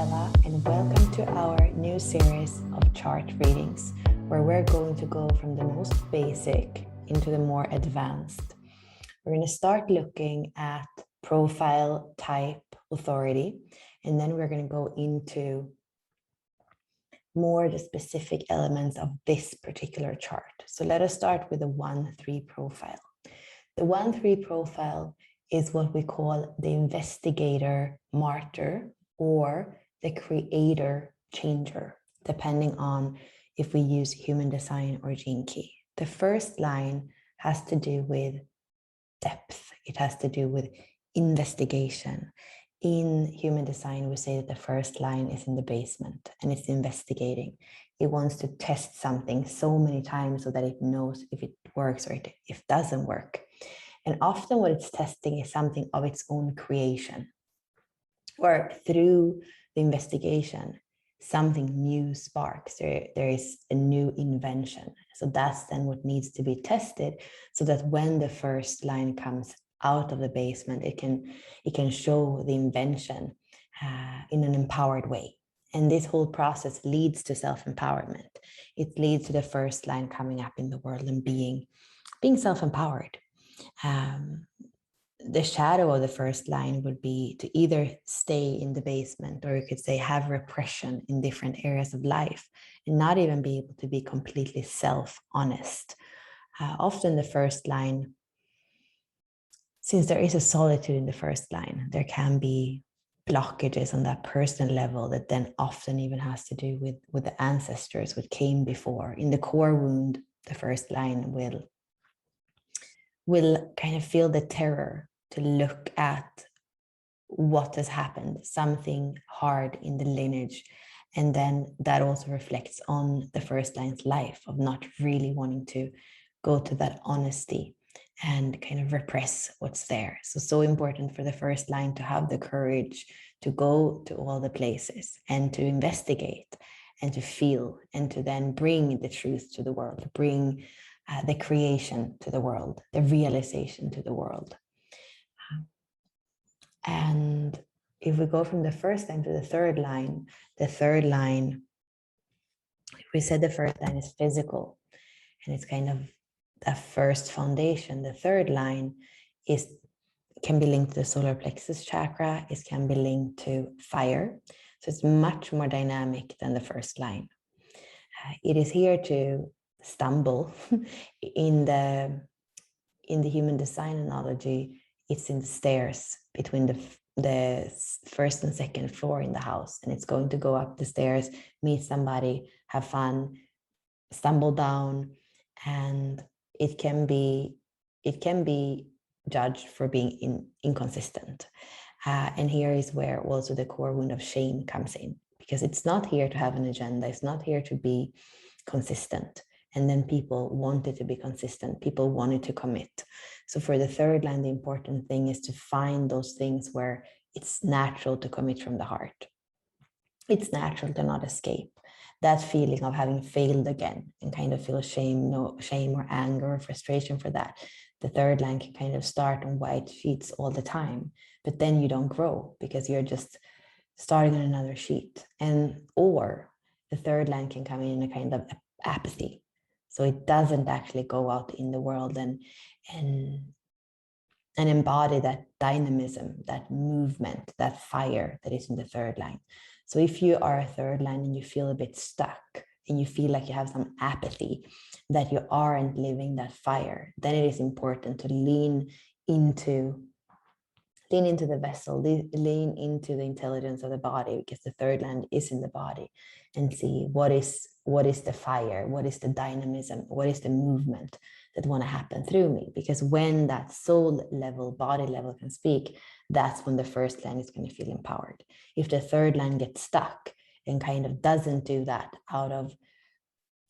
Stella, and welcome to our new series of chart readings, where we're going to go from the most basic into the more advanced. We're going to start looking at profile, type, authority, and then we're going to go into more the specific elements of this particular chart. So let us start with the 1-3 profile. The 1-3 profile is what we call the investigator martyr or the creator changer, depending on if we use human design or gene key. The first line has to do with depth. It has to do with investigation. In human design, we say that the first line is in the basement and it's investigating. It wants to test something so many times so that it knows if it works or if it doesn't work. And often what it's testing is something of its own creation, or through the investigation, something new sparks. There is a new invention. So that's then what needs to be tested, so that when the first line comes out of the basement, it can show the invention in an empowered way. And this whole process leads to self-empowerment. It leads to the first line coming up in the world and being self-empowered. The shadow of the first line would be to either stay in the basement, or you could say have repression in different areas of life and not even be able to be completely self-honest. Often the first line, since there is a solitude in the first line, there can be blockages on that personal level that then often even has to do with the ancestors, what came before. In the core wound, the first line will kind of feel the terror to look at what has happened, something hard in the lineage. And then that also reflects on the first line's life of not really wanting to go to that honesty and kind of repress what's there. So important for the first line to have the courage to go to all the places and to investigate and to feel and to then bring the truth to the world, bring the creation to the world, the realization to the world. And if we go from the first line to the third line, we said the first line is physical and it's kind of the first foundation. The third line can be linked to the solar plexus chakra. It can be linked to fire. So it's much more dynamic than the first line. It is here to stumble. In the human design analogy, it's in the stairs between the first and second floor in the house, and it's going to go up the stairs, meet somebody, have fun, stumble down, and it can be judged for being inconsistent. And here is where also the core wound of shame comes in, because it's not here to have an agenda. It's not here to be consistent. And then people wanted to be consistent. People wanted to commit. So for the third line, the important thing is to find those things where it's natural to commit from the heart. It's natural to not escape that feeling of having failed again and kind of feel shame or anger or frustration for that. The third line can kind of start on white sheets all the time, but then you don't grow because you're just starting on another sheet. Or the third line can come in a kind of apathy. So it doesn't actually go out in the world and embody that dynamism, that movement, that fire that is in the third line. So if you are a third line and you feel a bit stuck and you feel like you have some apathy, that you aren't living that fire, then it is important to lean into the vessel, lean into the intelligence of the body, because the third line is in the body, and see what is the fire, what is the dynamism, what is the movement that want to happen through me. Because when that soul level, body level can speak, that's when the first line is going to feel empowered. If the third line gets stuck and kind of doesn't do that out of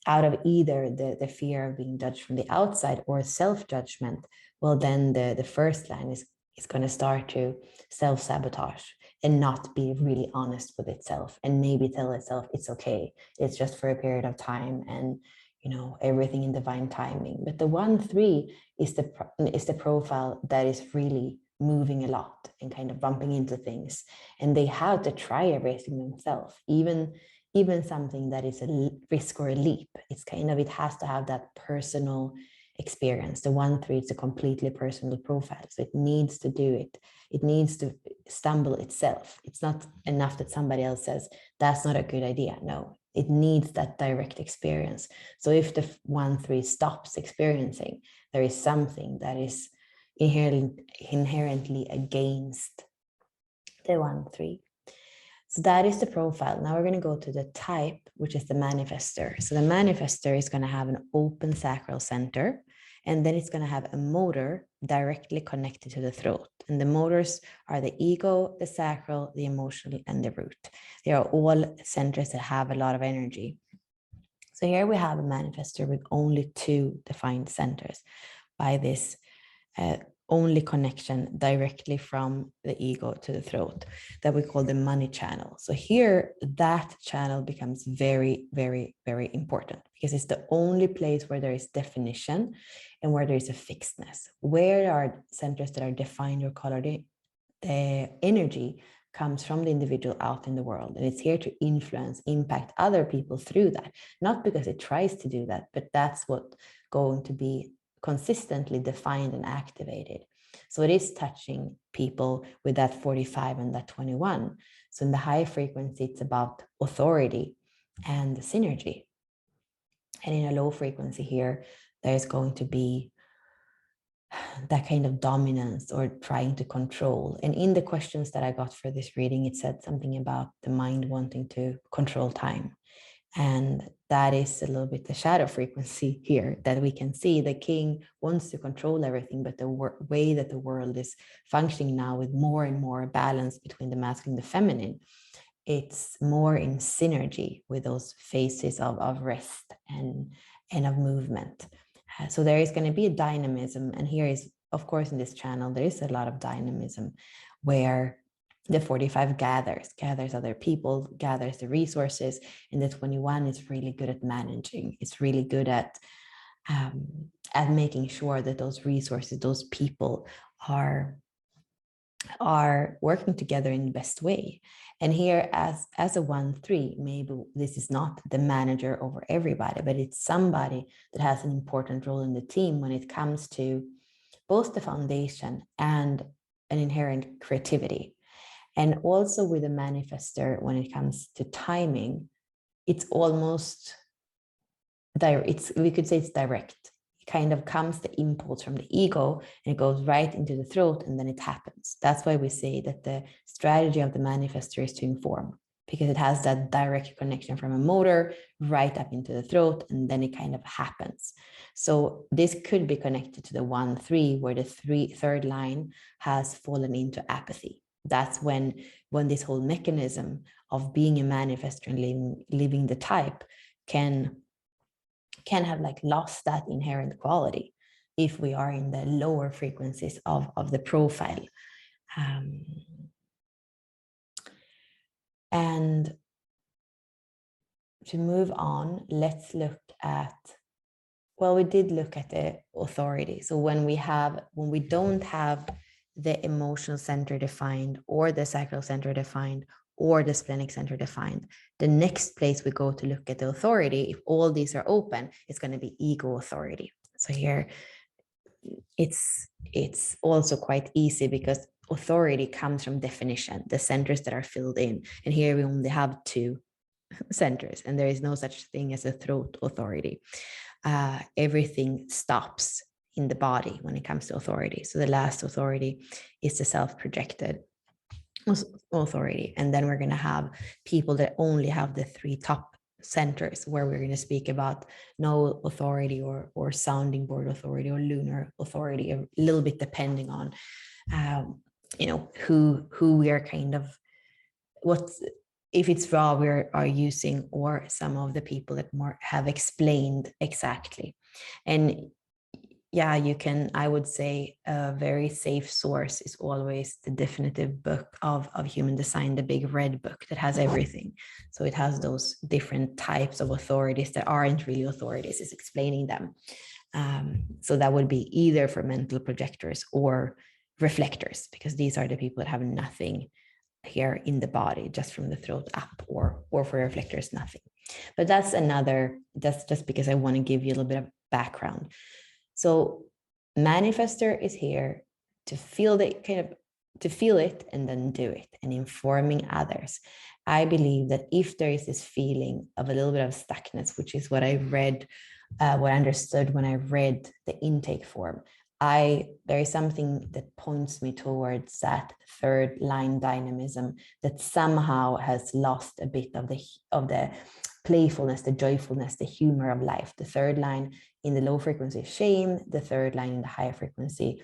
either the fear of being judged from the outside or self-judgment, well, then the first line is going to start to self-sabotage and not be really honest with itself, and maybe tell itself it's okay, it's just for a period of time, and everything in divine timing. But the 1-3 is the profile that is really moving a lot and kind of bumping into things. And they have to try everything themselves, even something that is a risk or a leap. It's kind of, it has to have that personal experience. The 1-3, it's a completely personal profile. So it needs to do it. It needs to stumble itself. It's not enough that somebody else says, that's not a good idea. No, it needs that direct experience. So if the 1-3 stops experiencing, there is something that is inherently against the 1-3. So that is the profile. Now we're going to go to the type, which is the manifestor. So the manifestor is going to have an open sacral center, and then it's going to have a motor directly connected to the throat. And the motors are the ego, the sacral, the emotional, and the root. They are all centers that have a lot of energy. So here we have a manifestor with only 2 defined centers by this only connection directly from the ego to the throat that we call the money channel. So here, that channel becomes very, very, very important because it's the only place where there is definition and where there is a fixedness. Where there are centers that are defined or colored, the energy comes from the individual out in the world, and it's here to influence, impact other people through that, not because it tries to do that, but that's what's going to be consistently defined and activated. So it is touching people with that 45 and that 21. So in the high frequency, it's about authority and synergy. And in a low frequency here, there's going to be that kind of dominance or trying to control. And in the questions that I got for this reading, it said something about the mind wanting to control time. And that is a little bit the shadow frequency here, that we can see the king wants to control everything, but the way that the world is functioning now with more and more balance between the masculine and the feminine, it's more in synergy with those phases of rest and of movement. So there is going to be a dynamism. And here is, of course, in this channel, there is a lot of dynamism where the 45 gathers other people, gathers the resources, and the 21 is really good at managing. It's really good at making sure that those resources, those people are working together in the best way. And here, as a 1-3, maybe this is not the manager over everybody, but it's somebody that has an important role in the team when it comes to both the foundation and an inherent creativity. And also with a manifestor, when it comes to timing, it's almost direct. We could say it's direct. It kind of comes the impulse from the ego and it goes right into the throat, and then it happens. That's why we say that the strategy of the manifestor is to inform, because it has that direct connection from a motor right up into the throat, and then it kind of happens. So this could be connected to the 1-3, where the third line has fallen into apathy. That's when this whole mechanism of being a manifestor and living the type can have like lost that inherent quality if we are in the lower frequencies of the profile. And to move on, let's look at, well, we did look at the authority. So when we don't have the emotional center defined, or the sacral center defined, or the splenic center defined, the next place we go to look at the authority, if all these are open, it's going to be ego authority. So here it's also quite easy because authority comes from definition, the centers that are filled in. And here we only have 2 centers, and there is no such thing as a throat authority. Everything stops in the body when it comes to authority. So the last authority is the self-projected authority. And then we're going to have people that only have the 3 top centers, where we're going to speak about no authority or sounding board authority or lunar authority, a little bit depending on who we are kind of, if it's Ra we are using, or some of the people that more have explained exactly. And yeah, I would say a very safe source is always the definitive book of human design, the big red book that has everything. So it has those different types of authorities that aren't really authorities, it's explaining them. So that would be either for mental projectors or reflectors, because these are the people that have nothing here in the body, just from the throat up, or for reflectors, nothing. But that's just because I want to give you a little bit of background. So manifestor is here to feel it and then do it, and informing others. I believe that if there is this feeling of a little bit of stuckness, which is what I read, what I understood when I read the intake form, there is something that points me towards that third line dynamism that somehow has lost a bit of the playfulness, the joyfulness, the humor of life. The third line in the low frequency is shame, the third line in the high frequency,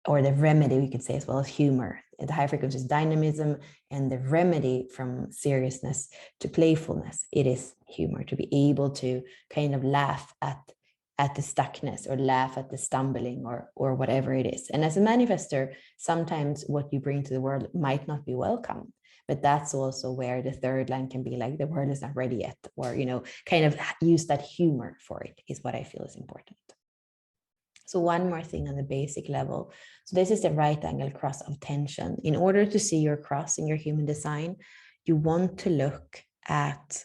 or the remedy, we could say as well, as humor. The high frequency is dynamism, and the remedy from seriousness to playfulness, it is humor, to be able to kind of laugh at the stuckness, or laugh at the stumbling, or whatever it is. And as a manifestor, sometimes what you bring to the world might not be welcome. But that's also where the third line can be like, the world is not ready yet, or, kind of use that humor for it, is what I feel is important. So one more thing on the basic level. So this is the right angle cross of tension. In order to see your cross in your human design, you want to look at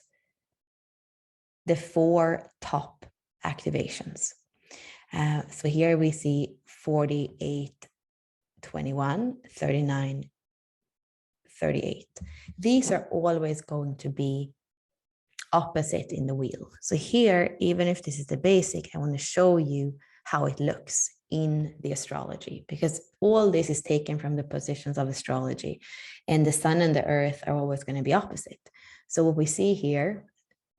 the 4 top activations. So here we see 48, 21, 39, 38. These are always going to be opposite in the wheel. So here, even if this is the basic, I want to show you how it looks in the astrology, because all this is taken from the positions of astrology, and the sun and the earth are always going to be opposite. So what we see here,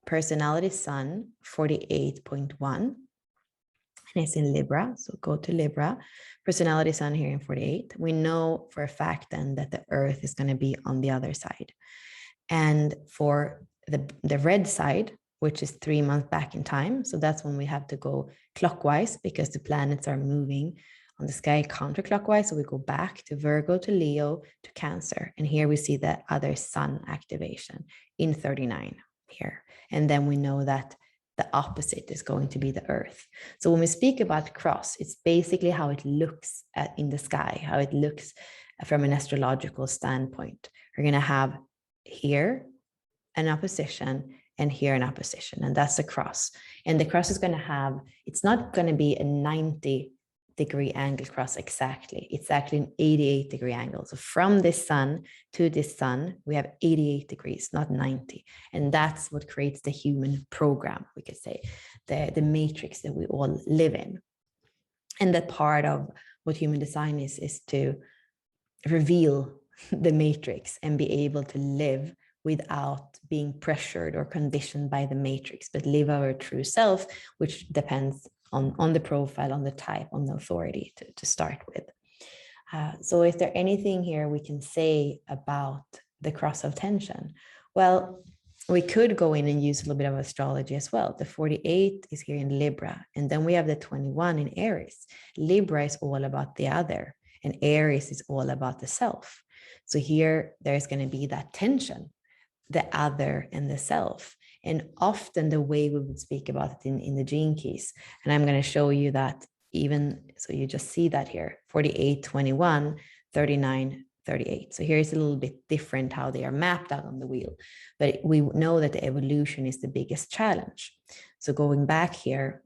personality sun 48.1, and it's in Libra. So go to Libra, personality sun here in 48. We know for a fact then that the earth is going to be on the other side. And for the red side, which is 3 months back in time. So that's when we have to go clockwise, because the planets are moving on the sky counterclockwise. So we go back to Virgo, to Leo, to Cancer. And here we see the other sun activation in 39 here. And then we know that the opposite is going to be the earth. So when we speak about cross, it's basically how it looks in the sky, how it looks from an astrological standpoint. We're going to have here an opposition, and here an opposition, and that's the cross. And the cross is going to have, it's not going to be a 90-degree angle cross exactly. It's actually an 88-degree angle. So from this sun to this sun, we have 88 degrees, not 90. And that's what creates the human program, we could say, the matrix that we all live in. And that part of what human design is to reveal the matrix and be able to live without being pressured or conditioned by the matrix, but live our true self, which depends on the profile, on the type, on the authority to start with. So is there anything here we can say about the cross of tension? Well, we could go in and use a little bit of astrology as well. The 48 is here in Libra, and then we have the 21 in Aries. Libra is all about the other, and Aries is all about the self. So here there's going to be that tension, the other and the self. And often the way we would speak about it in the gene keys, and I'm going to show you that even, so you just see that here, 48, 21, 39, 38. So here is a little bit different how they are mapped out on the wheel, but we know that the evolution is the biggest challenge. So going back here,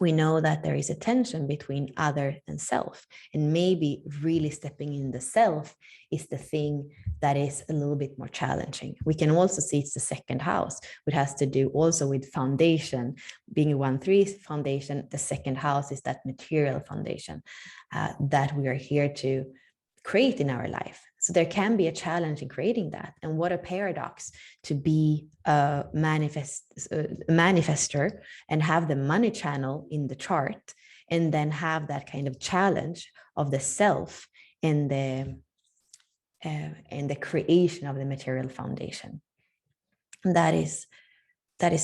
we know that there is a tension between other and self, and maybe really stepping in the self is the thing that is a little bit more challenging. We can also see it's the second house, which has to do also with foundation. Being a 1-3 foundation, the second house is that material foundation that we are here to create in our life. So there can be a challenge in creating that. And what a paradox to be a manifestor and have the money channel in the chart, and then have that kind of challenge of the self and the creation of the material foundation. And that is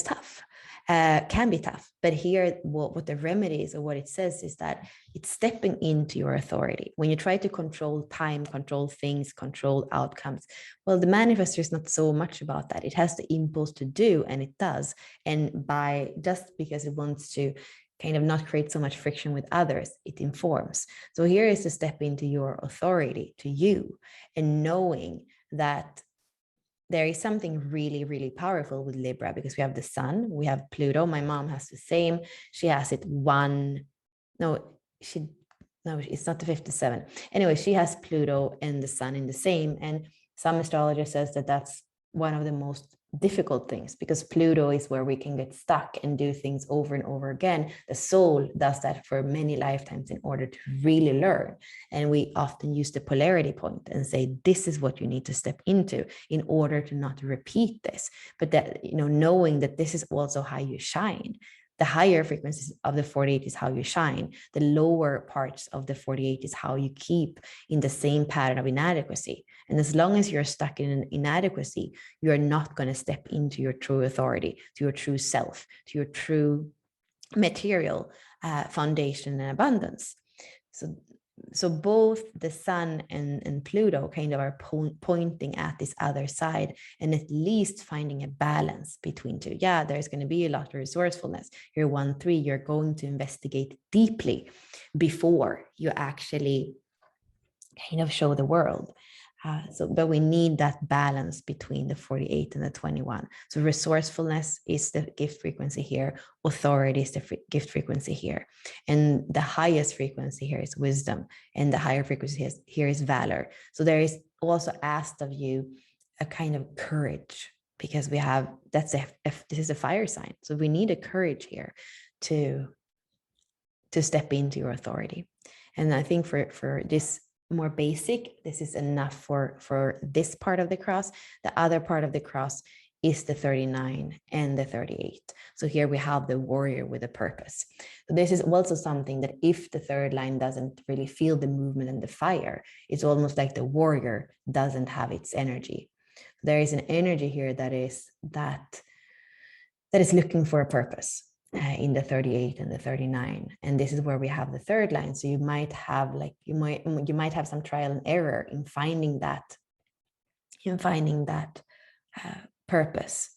tough. Can be tough, but here what the remedy is, or what it says, is that it's stepping into your authority. When you try to control time, control things, control outcomes, well, the manifestor is not so much about that. It has the impulse to do, and it does, and by just because it wants to kind of not create so much friction with others, it informs. So here is to step into your authority, to you, and knowing that there is something really, really powerful with Libra, because we have the sun, we have Pluto. My mom has the same. She has it no, it's not the 57. Anyway, she has Pluto and the sun in the same. And some astrologer says that that's one of the most difficult things, because Pluto is where we can get stuck and do things over and over again. The soul does that for many lifetimes in order to really learn. And we often use the polarity point and say, this is what you need to step into in order to not repeat this. But that, knowing that this is also how you shine. The higher frequencies of the 48 is how you shine. The lower parts of the 48 is how you keep in the same pattern of inadequacy. And as long as you're stuck in an inadequacy, you're not going to step into your true authority, to your true self, to your true material foundation and abundance. So both the sun and Pluto kind of are pointing at this other side, and at least finding a balance between two. Yeah, there's going to be a lot of resourcefulness. You're 1-3, you're going to investigate deeply before you actually kind of show the world. But we need that balance between the 48 and the 21. So resourcefulness is the gift frequency here. Authority is the gift frequency here. And the highest frequency here is wisdom. And the higher frequency here is valor. So there is also asked of you a kind of courage, because this is a fire sign. So we need a courage here to step into your authority. And I think for this more basic, this is enough for this part of the cross. The other part of the cross is the 39 and the 38. So here we have the warrior with a purpose. So this is also something that if the third line doesn't really feel the movement and the fire, it's almost like the warrior doesn't have its energy. There is an energy here that is looking for a purpose. In the 38 and the 39, and this is where we have the third line. So you might have you might have some trial and error in finding that purpose.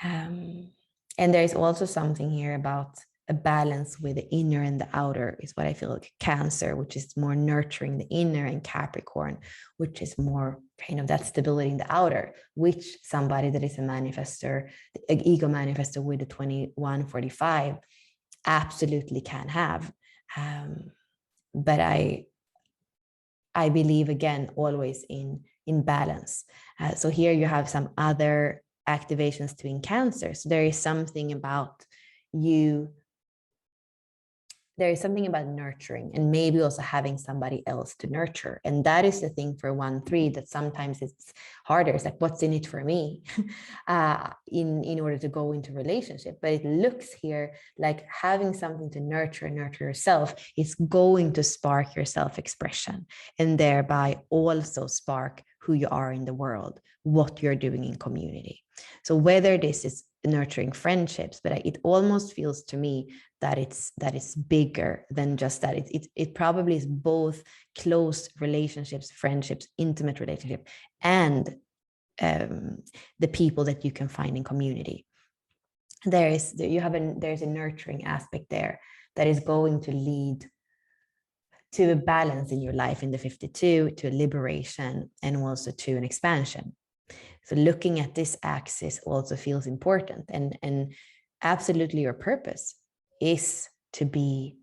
And there is also something here about a balance with the inner and the outer, is what I feel like. Cancer, which is more nurturing the inner, and Capricorn, which is more kind of that stability in the outer, which somebody that is a manifestor, an ego manifestor with the 2145 absolutely can have. But I believe, again, always in balance. So here you have some other activations too in Cancer. So there is something about there is something about nurturing, and maybe also having somebody else to nurture. And that is the thing for 1-3, that sometimes it's harder. It's like, what's in it for me in order to go into relationship? But it looks here like having something to nurture yourself is going to spark your self-expression, and thereby also spark who you are in the world, what you're doing in community. So whether this is nurturing friendships, but it almost feels to me that it's bigger than just that. It probably is both close relationships, friendships, intimate relationship, and the people that you can find in community. There's a nurturing aspect there that is going to lead to a balance in your life in the 52, to a liberation, and also to an expansion. So looking at this axis also feels important, and absolutely your purpose is to be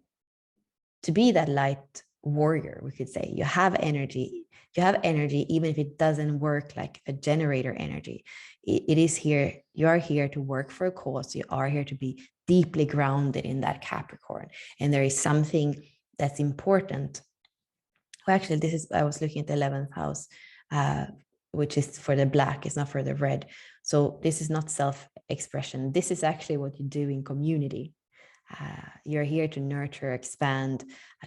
that light warrior, we could say. You have energy, even if it doesn't work like a generator energy. It is here, you are here to work for a cause, you are here to be deeply grounded in that Capricorn. And there is something that's important. Well, actually, I was looking at the 11th house, which is for the black, it's not for the red. So this is not self-expression. This is actually what you do in community. You're here to nurture, expand,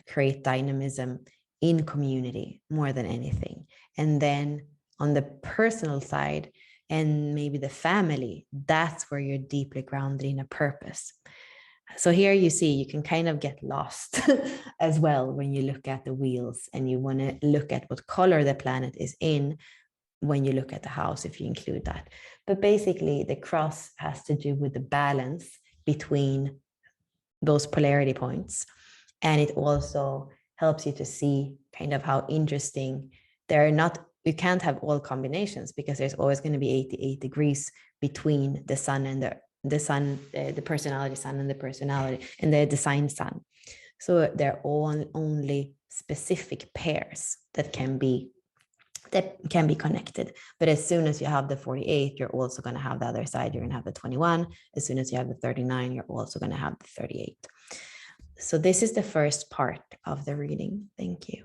create dynamism in community more than anything. And then on the personal side, and maybe the family, that's where you're deeply grounded in a purpose. So here you see, you can kind of get lost as well when you look at the wheels, and you want to look at what color the planet is in when you look at the house, if you include that. But basically, the cross has to do with the balance between those polarity points. And it also helps you to see kind of how interesting they're not. You can't have all combinations because there's always going to be 88 degrees between the sun and the sun, the personality sun and the personality and the design sun. So they're all only specific pairs that can be connected. But as soon as you have the 48, you're also going to have the other side. You're going to have the 21. As soon as you have the 39, you're also going to have the 38. So this is the first part of the reading. Thank you.